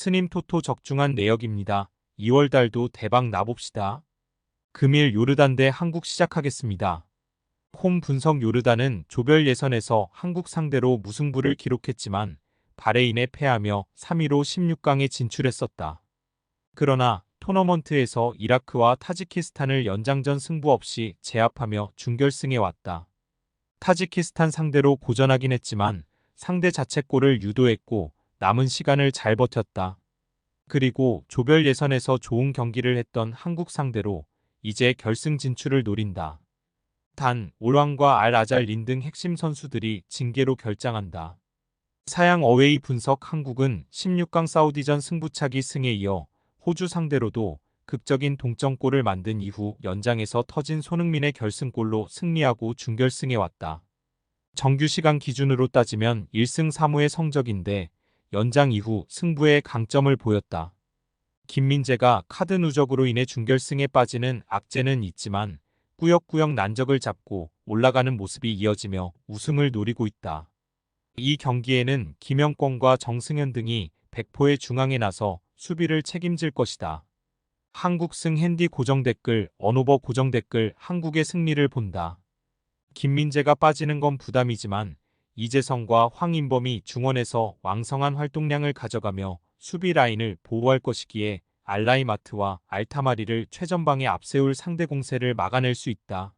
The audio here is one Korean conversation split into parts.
스님 토토 적중한 내역입니다. 2월달도 대박 나봅시다. 금일 요르단 대 한국 시작하겠습니다. 홈 분석 요르단은 조별 예선에서 한국 상대로 무승부를 기록했지만 바레인에 패하며 3위로 16강에 진출했었다. 그러나 토너먼트에서 이라크와 타지키스탄을 연장전 승부 없이 제압하며 준결승에 왔다. 타지키스탄 상대로 고전하긴 했지만 상대 자책골을 유도했고 남은 시간을 잘 버텼다. 그리고 조별 예선에서 좋은 경기를 했던 한국 상대로 이제 결승 진출을 노린다. 단, 올왕과 알 아잘린 등 핵심 선수들이 징계로 결장한다. 사양 어웨이 분석 한국은 16강 사우디전 승부차기 승에 이어 호주 상대로도 극적인 동점골을 만든 이후 연장에서 터진 손흥민의 결승골로 승리하고 준결승에 왔다. 정규 시간 기준으로 따지면 1승 3무의 성적인데 연장 이후 승부에 강점을 보였다. 김민재가 카드 누적으로 인해 준결승에 빠지는 악재는 있지만 꾸역꾸역 난적을 잡고 올라가는 모습이 이어지며 우승을 노리고 있다. 이 경기에는 김영권과 정승현 등이 백포의 중앙에 나서 수비를 책임질 것이다. 한국승 핸디 고정 댓글, 언오버 고정 댓글, 한국의 승리를 본다. 김민재가 빠지는 건 부담이지만 이재성과 황인범이 중원에서 왕성한 활동량을 가져가며 수비 라인을 보호할 것이기에 알라이마트와 알타마리를 최전방에 앞세울 상대 공세를 막아낼 수 있다.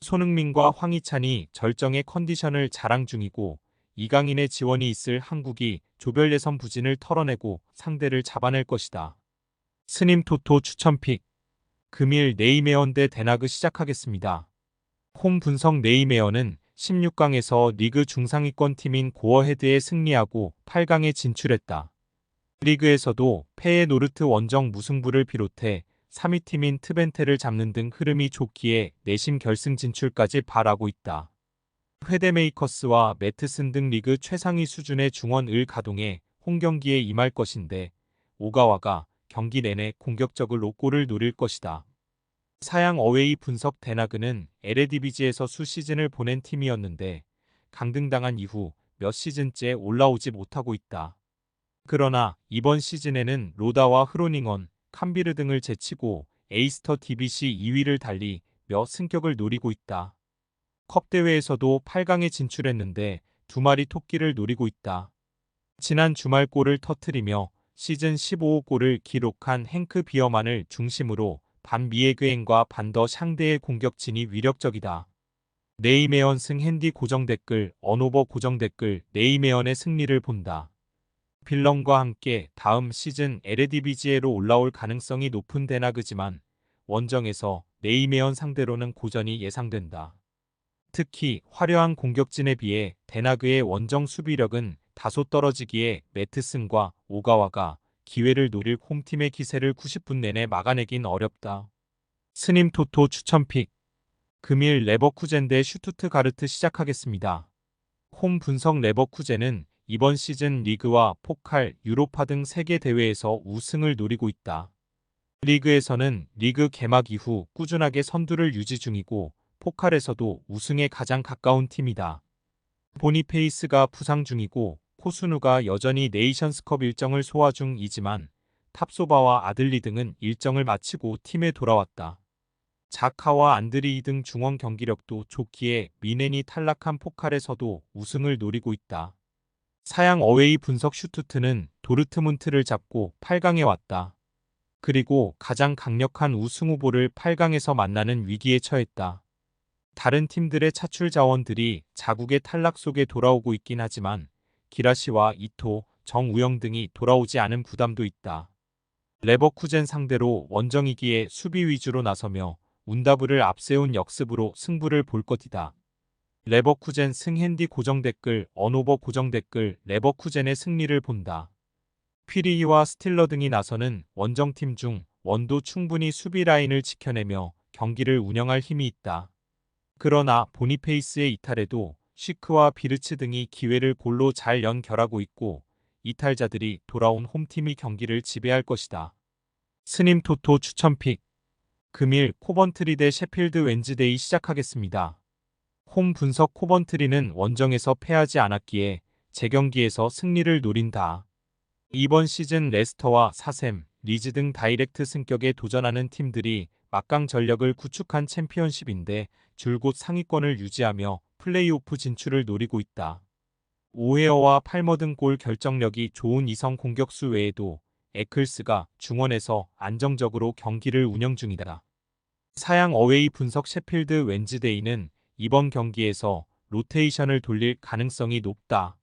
손흥민과 황희찬이 절정의 컨디션을 자랑 중이고 이강인의 지원이 있을 한국이 조별 예선 부진을 털어내고 상대를 잡아낼 것이다. 스님 토토 추천픽. 금일 네이메언 대 데나그 시작하겠습니다. 홈 분석 네이메어는 16강에서 리그 중상위권 팀인 고어헤드에 승리하고 8강에 진출했다. 리그에서도 패의 노르트 원정 무승부를 비롯해 3위 팀인 트벤테를 잡는 등 흐름이 좋기에 내심 결승 진출까지 바라고 있다. 회데메이커스와 매트슨 등 리그 최상위 수준의 중원을 가동해 홈경기에 임할 것인데 오가와가 경기 내내 공격적으로 골을 노릴 것이다. 사양 어웨이 분석 데나그는 에레디비지에서 수시즌을 보낸 팀이었는데 강등당한 이후 몇 시즌째 올라오지 못하고 있다. 그러나 이번 시즌에는 로다와 흐로닝언, 캄비르 등을 제치고 에이스터 DBC 2위를 달리 몇 승격을 노리고 있다. 컵 대회에서도 8강에 진출했는데 두 마리 토끼를 노리고 있다. 지난 주말 골을 터뜨리며 시즌 15호 골을 기록한 행크 비어만을 중심으로 반 미에그엔과 반더 샹대의 공격진이 위력적이다. 네이메언 승 핸디 고정 댓글, 언오버 고정 댓글, 네이메언의 승리를 본다. 빌런과 함께 다음 시즌 에레디비지에로 올라올 가능성이 높은 데나그지만 원정에서 네이메언 상대로는 고전이 예상된다. 특히 화려한 공격진에 비해 데나그의 원정 수비력은 다소 떨어지기에 매트슨과 오가와가 기회를 노릴 홈팀의 기세를 90분 내내 막아내긴 어렵다. 스님 토토 추천픽. 금일 레버쿠젠 대 슈투트가르트 시작하겠습니다. 홈 분석 레버쿠젠은 이번 시즌 리그와 포칼, 유로파 등 세계 대회에서 우승을 노리고 있다. 리그에서는 리그 개막 이후 꾸준하게 선두를 유지 중이고 포칼에서도 우승에 가장 가까운 팀이다. 보니페이스가 부상 중이고 코스누가 여전히 네이션스컵 일정을 소화 중이지만 탑소바와 아들리 등은 일정을 마치고 팀에 돌아왔다. 자카와 안드리이 등 중원 경기력도 좋기에 미넨이 탈락한 포칼에서도 우승을 노리고 있다. 사양 어웨이 분석 슈투트는 도르트문트를 잡고 8강에 왔다. 그리고 가장 강력한 우승 후보를 8강에서 만나는 위기에 처했다. 다른 팀들의 차출 자원들이 자국의 탈락 속에 돌아오고 있긴 하지만 기라시와 이토, 정우영 등이 돌아오지 않은 부담도 있다. 레버쿠젠 상대로 원정이기에 수비 위주로 나서며 운다브를 앞세운 역습으로 승부를 볼 것이다. 레버쿠젠 승 핸디 고정 댓글, 언오버 고정 댓글, 레버쿠젠의 승리를 본다. 피리히와 스틸러 등이 나서는 원정팀 중 원도 충분히 수비 라인을 지켜내며 경기를 운영할 힘이 있다. 그러나 보니페이스의 이탈에도 쉬크와 비르츠 등이 기회를 골로 잘 연결하고 있고 이탈자들이 돌아온 홈팀이 경기를 지배할 것이다. 스님 토토 추천픽. 금일 코번트리 대 셰필드 웬즈데이 시작하겠습니다. 홈 분석 코번트리는 원정에서 패하지 않았기에 재경기에서 승리를 노린다. 이번 시즌 레스터와 사샘, 리즈 등 다이렉트 승격에 도전하는 팀들이 막강 전력을 구축한 챔피언십인데 줄곧 상위권을 유지하며 플레이오프 진출을 노리고 있다. 오헤어와 팔머 등 골 결정력이 좋은 이성 공격수 외에도 에클스가 중원에서 안정적으로 경기를 운영 중이다. 사양 어웨이 분석 셰필드 웬즈데이는 이번 경기에서 로테이션을 돌릴 가능성이 높다.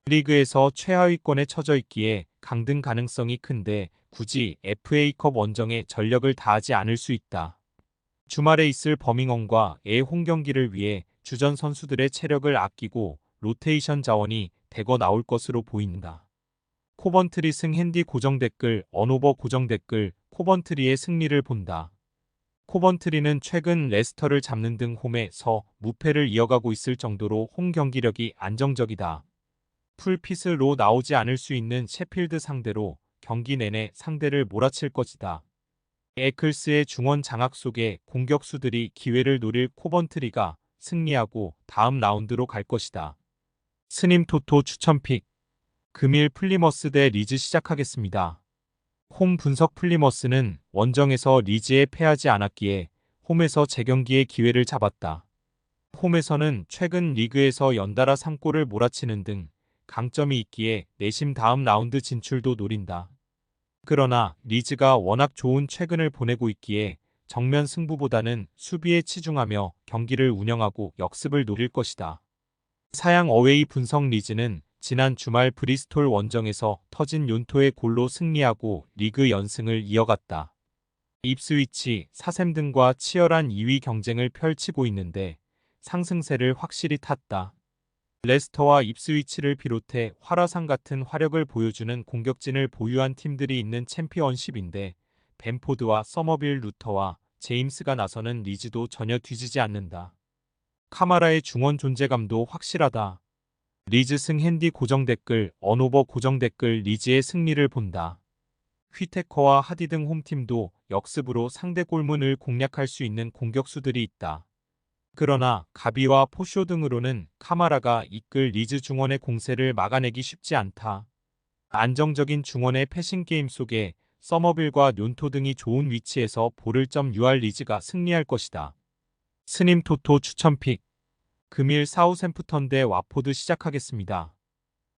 리그에서 최하위권에 처져 있기에 강등 가능성이 큰데 굳이 FA컵 원정에 전력을 다하지 않을 수 있다. 주말에 있을 버밍엄과의 홈경기를 위해 주전 선수들의 체력을 아끼고 로테이션 자원이 대거 나올 것으로 보인다. 코번트리 승 핸디 고정 댓글 언오버 고정 댓글 코번트리의 승리를 본다. 코번트리는 최근 레스터를 잡는 등 홈에서 무패를 이어가고 있을 정도로 홈 경기력이 안정적이다. 풀핏으로 나오지 않을 수 있는 셰필드 상대로 경기 내내 상대를 몰아칠 것이다. 에클스의 중원 장악 속에 공격수들이 기회를 노릴 코번트리가 승리하고 다음 라운드로 갈 것이다. 스님 토토 추천픽 금일 플리머스 대 리즈 시작하겠습니다. 홈 분석 플리머스는 원정에서 리즈에 패하지 않았기에 홈에서 재경기의 기회를 잡았다. 홈에서는 최근 리그에서 연달아 3골을 몰아치는 등 강점이 있기에 내심 다음 라운드 진출도 노린다. 그러나 리즈가 워낙 좋은 최근을 보내고 있기에 정면 승부보다는 수비에 치중하며 경기를 운영하고 역습을 노릴 것이다. 사양 어웨이 분석 리즈는 지난 주말 브리스톨 원정에서 터진 욘토의 골로 승리하고 리그 연승을 이어갔다. 입스위치, 사샘 등과 치열한 2위 경쟁을 펼치고 있는데 상승세를 확실히 탔다. 레스터와 입스위치를 비롯해 활화산 같은 화력을 보여주는 공격진을 보유한 팀들이 있는 챔피언십인데 벤포드와 서머빌 루터와 제임스가 나서는 리즈도 전혀 뒤지지 않는다. 카마라의 중원 존재감도 확실하다. 리즈 승 핸디 고정 댓글 언오버 고정 댓글 리즈의 승리를 본다. 휘테커와 하디 등 홈팀도 역습으로 상대 골문을 공략할 수 있는 공격수들이 있다. 그러나 가비와 포쇼 등으로는 카마라가 이끌 리즈 중원의 공세를 막아내기 쉽지 않다. 안정적인 중원의 패싱 게임 속에 서머빌과 뇰토 등이 좋은 위치에서 볼을 점 유할 리즈가 승리할 것이다. 스님 토토 추천픽 금일 사우샘프턴 대 와포드 시작하겠습니다.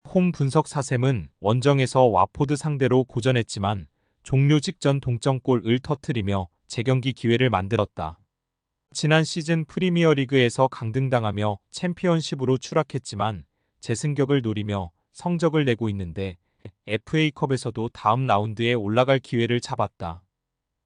홈 분석 사샘은 원정에서 와포드 상대로 고전했지만 종료 직전 동점골을 터뜨리며 재경기 기회를 만들었다. 지난 시즌 프리미어리그에서 강등당하며 챔피언십으로 추락했지만 재승격을 노리며 성적을 내고 있는데 FA컵에서도 다음 라운드에 올라갈 기회를 잡았다.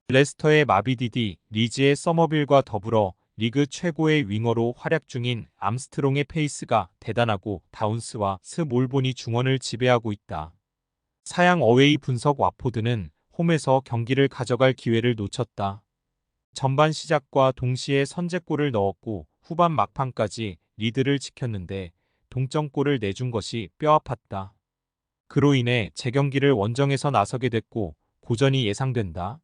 레스터의 마비디디, 리즈의 서머빌과 더불어 리그 최고의 윙어로 활약 중인 암스트롱의 페이스가 대단하고 다운스와 스몰본이 중원을 지배하고 있다. 사양 어웨이 분석 와포드는 홈에서 경기를 가져갈 기회를 놓쳤다. 전반 시작과 동시에 선제골을 넣었고 후반 막판까지 리드를 지켰는데 동점골을 내준 것이 뼈아팠다. 그로 인해 재경기를 원정에서 나서게 됐고 고전이 예상된다.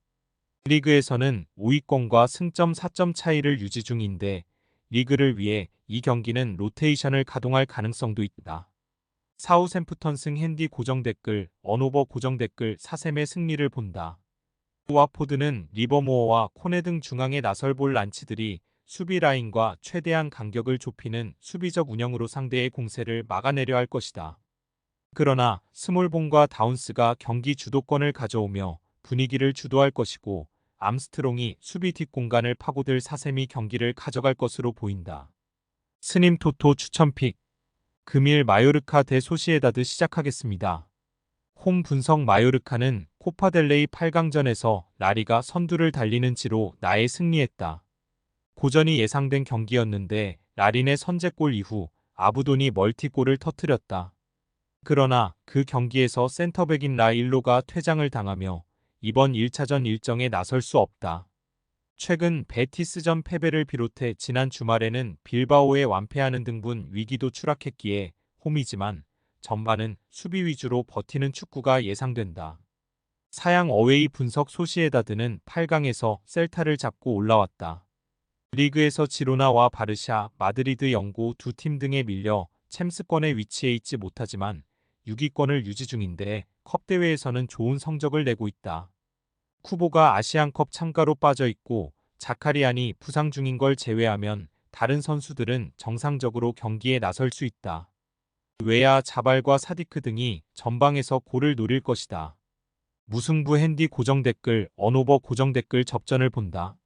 리그에서는 5위권과 승점 4점 차이를 유지 중인데 리그를 위해 이 경기는 로테이션을 가동할 가능성도 있다. 사우샘프턴 승 핸디 고정 댓글 언오버 고정 댓글 사샘의 승리를 본다. 와포드는 리버모어와 코네 등 중앙에 나설볼 란치들이 수비 라인과 최대한 간격을 좁히는 수비적 운영으로 상대의 공세를 막아내려 할 것이다. 그러나 스몰본과 다운스가 경기 주도권을 가져오며 분위기를 주도할 것이고 암스트롱이 수비 뒷공간을 파고들 사셈이 경기를 가져갈 것으로 보인다. 스님 토토 추천픽 금일 마요르카 대 소시에다드 시작하겠습니다. 홈 분석 마요르카는 코파델레이 8강전에서 라리가 선두를 달리는 지로 나에 승리했다. 고전이 예상된 경기였는데 라린의 선제골 이후 아부돈이 멀티골을 터뜨렸다. 그러나 그 경기에서 센터백인 라일로가 퇴장을 당하며 이번 1차전 일정에 나설 수 없다. 최근 베티스전 패배를 비롯해 지난 주말에는 빌바오에 완패하는 등분 위기도 추락했기에 홈이지만 전반은 수비 위주로 버티는 축구가 예상된다. 사양 어웨이 분석 소시에다드는 8강에서 셀타를 잡고 올라왔다. 리그에서 지로나와 바르샤, 마드리드 영고 두 팀 등에 밀려 챔스권에 위치해 있지 못하지만 6위권을 유지 중인데 컵 대회에서는 좋은 성적을 내고 있다. 쿠보가 아시안컵 참가로 빠져 있고 자카리안이 부상 중인 걸 제외하면 다른 선수들은 정상적으로 경기에 나설 수 있다. 웨아, 자발과 사디크 등이 전방에서 골을 노릴 것이다. 무승부 핸디 고정 댓글, 언오버 고정 댓글 접전을 본다.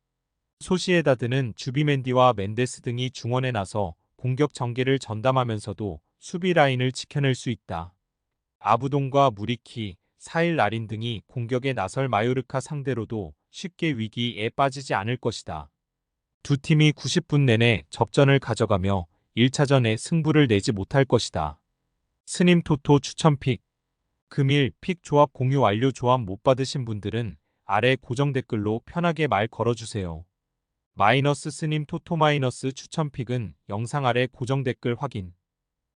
소시에다드는 주비멘디와 멘데스 등이 중원에 나서 공격 전개를 전담하면서도 수비 라인을 지켜낼 수 있다. 아부동과 무리키, 사일 라린 등이 공격에 나설 마요르카 상대로도 쉽게 위기에 빠지지 않을 것이다. 두 팀이 90분 내내 접전을 가져가며 1차전에 승부를 내지 못할 것이다. 스님 토토 추천픽. 금일 픽 조합 공유 완료. 조합 못 받으신 분들은 아래 고정 댓글로 편하게 말 걸어주세요. 마이너스 스님 토토 마이너스 추천픽은 영상 아래 고정 댓글 확인.